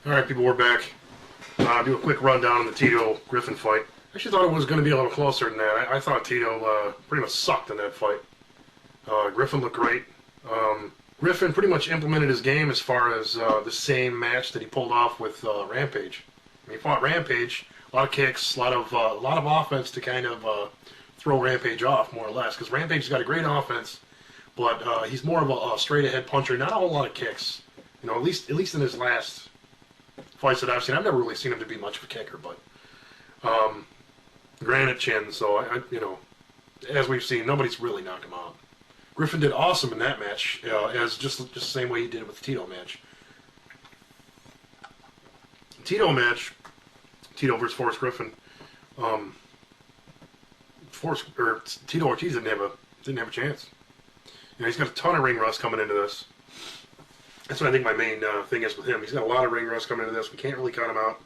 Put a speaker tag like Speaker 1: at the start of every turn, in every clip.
Speaker 1: Alright, people, we're back. Do a quick rundown on the Tito Griffin fight. I actually thought it was going to be a little closer than that. I thought Tito pretty much sucked in that fight. Griffin looked great. Griffin pretty much implemented his game as far as the same match that he pulled off with Rampage. I mean, he fought Rampage, a lot of kicks, a lot of offense to kind of throw Rampage off, more or less. Because Rampage's got a great offense, but he's more of a straight-ahead puncher, not a whole lot of kicks. You know, at least in his last fights that I've seen. I've never really seen him to be much of a kicker, but granite chin, so you know, as we've seen, nobody's really knocked him out. Griffin did awesome in that match, as just the same way he did with the Tito match. Tito match, Tito versus Forrest Griffin. Tito Ortiz didn't have a chance. You know, he's got a ton of ring rust coming into this. That's what I think my main thing is with him. He's got a lot of ring rust coming into this. We can't really count him out,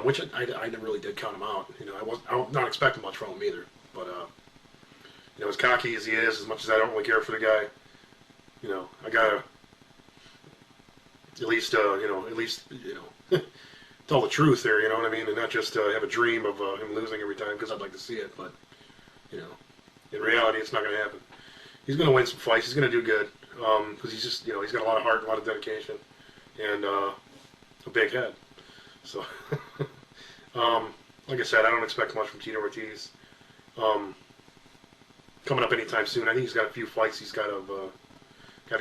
Speaker 1: which I never really did count him out. You know, I was not expecting much from him either. But you know, as cocky as he is, as much as I don't really care for the guy, you know, I gotta at least tell the truth there. You know what I mean, and not just have a dream of him losing every time, because I'd like to see it. But you know, in reality, it's not going to happen. He's going to win some fights. He's going to do good. Because he's just, you know, he's got a lot of heart, a lot of dedication, and a big head. So, like I said, I don't expect much from Tito Ortiz. Coming up anytime soon. I think he's got a few fights he's got to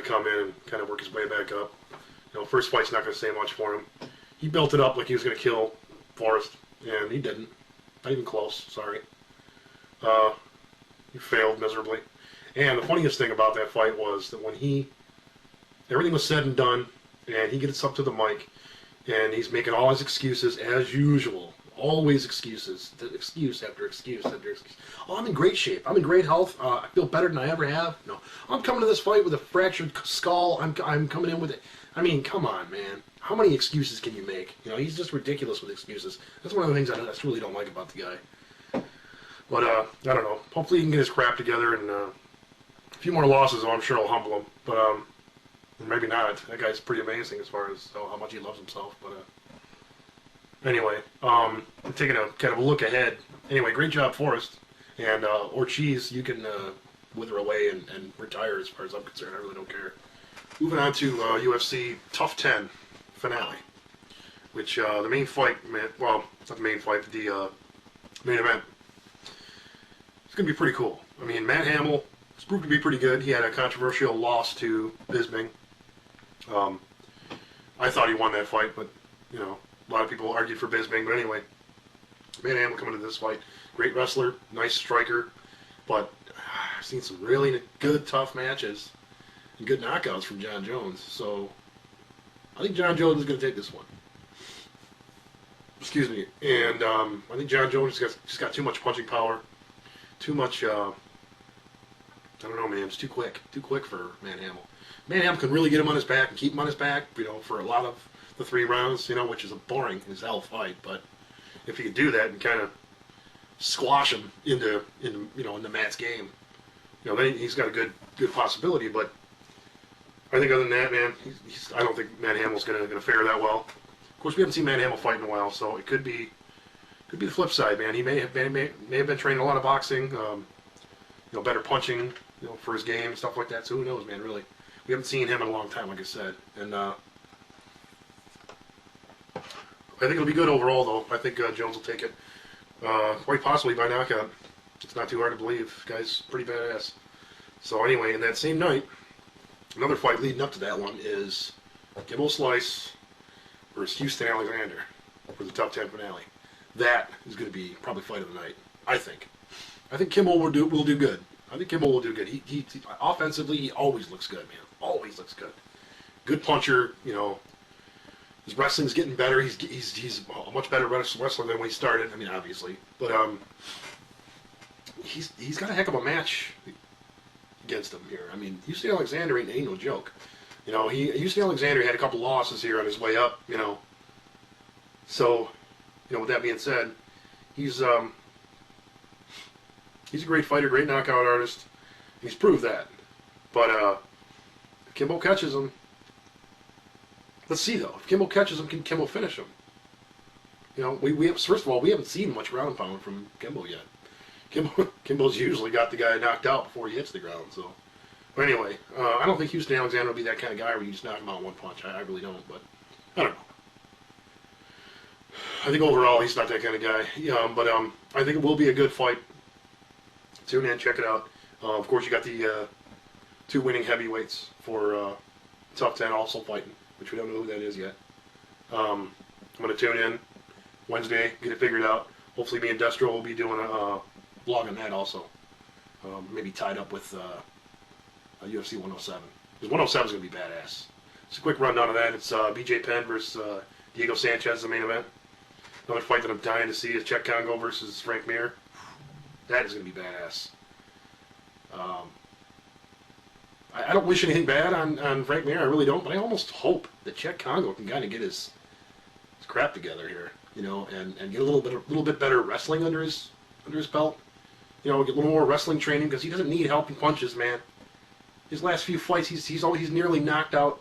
Speaker 1: come in and kind of work his way back up. You know, first fight's not going to say much for him. He built it up like he was going to kill Forrest, and he didn't. Not even close. Sorry. He failed miserably. And the funniest thing about that fight was that when everything was said and done, and he gets up to the mic, and he's making all his excuses as usual. Always excuses. Excuse after excuse after excuse. Oh, I'm in great shape. I'm in great health. I feel better than I ever have. No, I'm coming to this fight with a fractured skull. I'm coming in with it. I mean, come on, man. How many excuses can you make? You know, he's just ridiculous with excuses. That's one of the things I really don't like about the guy. But, I don't know. Hopefully he can get his crap together, and a few more losses, I'm sure will humble him, but maybe not. That guy's pretty amazing as far as how much he loves himself. But anyway, taking a kind of a look ahead. Anyway, great job, Forrest, and Ortiz. You can wither away and retire as far as I'm concerned. I really don't care. Moving on to UFC TUF 10 finale, which the main fight, well, not the main fight, but the main event. It's gonna be pretty cool. I mean, Matt Hamill. It's proved to be pretty good. He had a controversial loss to Bisping. I thought he won that fight, but, you know, a lot of people argued for Bisping. But anyway, Matt Hamill coming into this fight. Great wrestler, nice striker, but I've seen some really good, tough matches and good knockouts from Jon Jones. So I think Jon Jones is going to take this one. Excuse me. And I think Jon Jones just got too much punching power, too much... I don't know, man. It's too quick. Too quick for Matt Hamill. Matt Hamill can really get him on his back and keep him on his back, you know, for a lot of the 3 rounds, you know, which is a boring as hell fight. But if he could do that and kind of squash him into Matt's game, you know, then he's got a good possibility. But I think other than that, man, I don't think Matt Hamill's gonna fare that well. Of course, we haven't seen Matt Hamill fight in a while, so it could be the flip side, man. He may have been training a lot of boxing. You know, better punching, you know, for his game and stuff like that. So who knows, man? Really, we haven't seen him in a long time, like I said. And I think it'll be good overall, though. I think Jones will take it, quite possibly by knockout. It's not too hard to believe. The guy's pretty badass. So anyway, in that same night, another fight leading up to that one is Kimbo Slice versus Houston Alexander for the TUF 10 finale. That is going to be probably fight of the night, I think. I think Kimbo will do good. I think Kimbo will do good. He offensively, he always looks good, man. Always looks good. Good puncher, you know. His wrestling's getting better. He's a much better wrestler than when he started. I mean, obviously, but he's got a heck of a match against him here. I mean, Houston Alexander ain't no joke. You know, Houston Alexander had a couple losses here on his way up. You know, so you know, with that being said, he's a great fighter, great knockout artist. He's proved that. But Kimbo catches him. let's see though. If Kimbo catches him, can Kimbo finish him? You know, we have, first of all, we haven't seen much ground pound from Kimbo yet. Kimbo's usually got the guy knocked out before he hits the ground. So, but anyway, I don't think Houston Alexander will be that kind of guy where you just knock him out in one punch. I really don't. But I don't know. I think overall he's not that kind of guy. But I think it will be a good fight. Tune in, check it out. Of course, you got the 2 winning heavyweights for TUF 10 also fighting, which we don't know who that is yet. I'm going to tune in Wednesday, get it figured out. Hopefully me and Destro will be doing a vlog on that also. Maybe tied up with UFC 107. Because 107 is going to be badass. Just a quick rundown of that. It's BJ Penn versus Diego Sanchez, the main event. Another fight that I'm dying to see is Cheick Congo versus Frank Mir. That is going to be badass. I don't wish anything bad on Frank Mir, I really don't, but I almost hope that Cheick Congo can kind of get his crap together here, you know, and get a little bit better wrestling under his belt. You know, get a little more wrestling training, because he doesn't need helping punches, man. His last few fights, he's nearly knocked out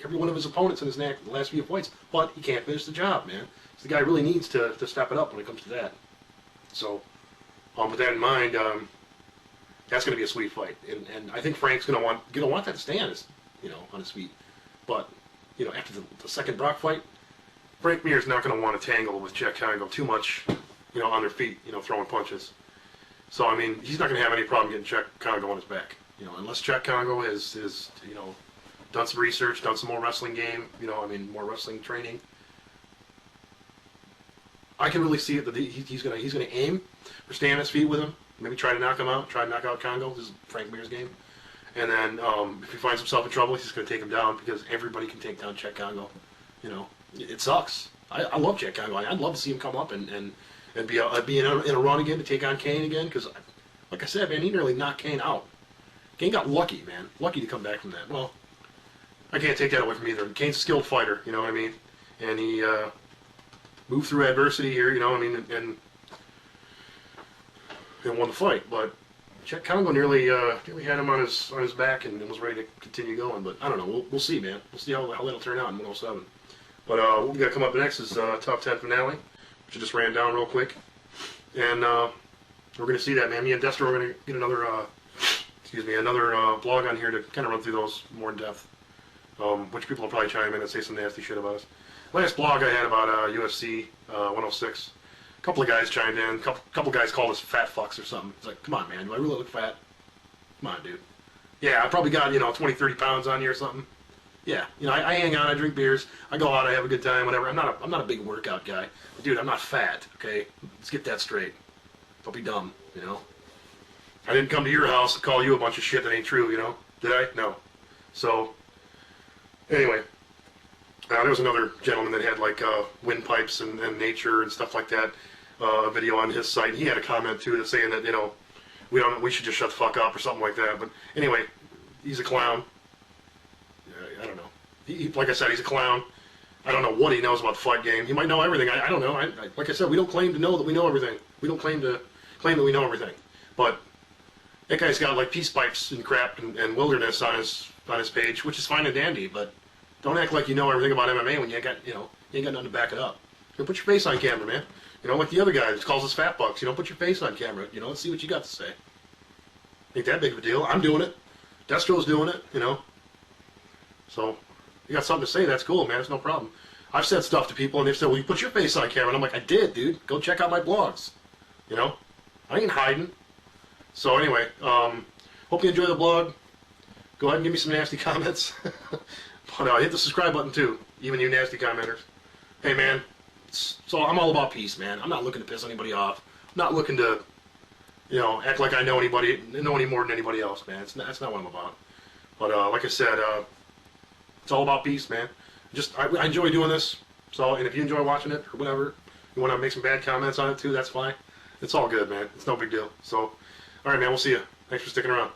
Speaker 1: every one of his opponents in his last few fights, but he can't finish the job, man. So the guy really needs to step it up when it comes to that. So, with that in mind, that's going to be a sweet fight, and I think Frank's going to want that to stay on his, you know, on his feet. But, you know, after the second Brock fight, Frank Mir's not going to want to tangle with Cheick Congo too much, you know, on their feet, you know, throwing punches. So I mean, he's not going to have any problem getting Cheick Congo on his back, you know, unless Cheick Congo has you know, done some research, done some more wrestling game, you know, I mean, more wrestling training. I can really see it that he's going to aim for staying on his feet with him. Maybe try to knock him out, try to knock out Congo. This is Frank Mir's game. And then if he finds himself in trouble, he's going to take him down, because everybody can take down Cheick Congo. You know, it sucks. I love Cheick Congo. I'd love to see him come up and be in a run again to take on Kane again, because, like I said, man, he nearly knocked Kane out. Kane got lucky, man. Lucky to come back from that. Well, I can't take that away from either. Kane's a skilled fighter, you know what I mean? And he moved through adversity here, you know, I mean, and won the fight. But Cheick Congo nearly had him on his back and was ready to continue going. But I don't know. We'll see, man. We'll see how that'll turn out in 107. But what we got to come up next is TUF 10 finale, which I just ran down real quick. And we're going to see that, man. Me and Destro are going to get another blog on here to kind of run through those more in depth. Which people will probably chime in and say some nasty shit about us. Last blog I had about UFC 106. A couple of guys chimed in. A couple of guys called us fat fucks or something. It's like, come on, man. Do I really look fat? Come on, dude. Yeah, I probably got, 20, 30 pounds on you or something. Yeah, I hang out, I drink beers, I go out, I have a good time, whatever. I'm not a big workout guy. But dude, I'm not fat, okay? Let's get that straight. Don't be dumb, I didn't come to your house to call you a bunch of shit that ain't true, Did I? No. So, anyway. There was another gentleman that had, windpipes and nature and stuff like that, a video on his site. He had a comment, too, that's saying that, we should just shut the fuck up or something like that. But, anyway, he's a clown. I don't know. Like I said, he's a clown. I don't know what he knows about the fight game. He might know everything. I don't know. Like I said, we don't claim to know that we know everything. We don't claim that we know everything. But that guy's got peace pipes and crap and wilderness on his page, which is fine and dandy. But don't act like you know everything about MMA when you ain't got you ain't got nothing to back it up. Put your face on camera, man. Like the other guy that calls us fat bucks. Put your face on camera. Let's see what you got to say. Ain't that big of a deal. I'm doing it. Destro's doing it. So, you got something to say, that's cool, man, it's no problem. I've said stuff to people, and they've said, well, you put your face on camera, and I'm like, I did, dude. Go check out my blogs. I ain't hiding. So, anyway, hope you enjoy the blog. Go ahead and give me some nasty comments. But hit the subscribe button, too, even you nasty commenters. Hey, man, so I'm all about peace, man. I'm not looking to piss anybody off. I'm not looking to, act like I know any more than anybody else, man. That's not what I'm about. But, like I said, it's all about peace, man. I enjoy doing this. So, and if you enjoy watching it or whatever, you want to make some bad comments on it too, that's fine. It's all good, man. It's no big deal. So, all right, man. We'll see you. Thanks for sticking around.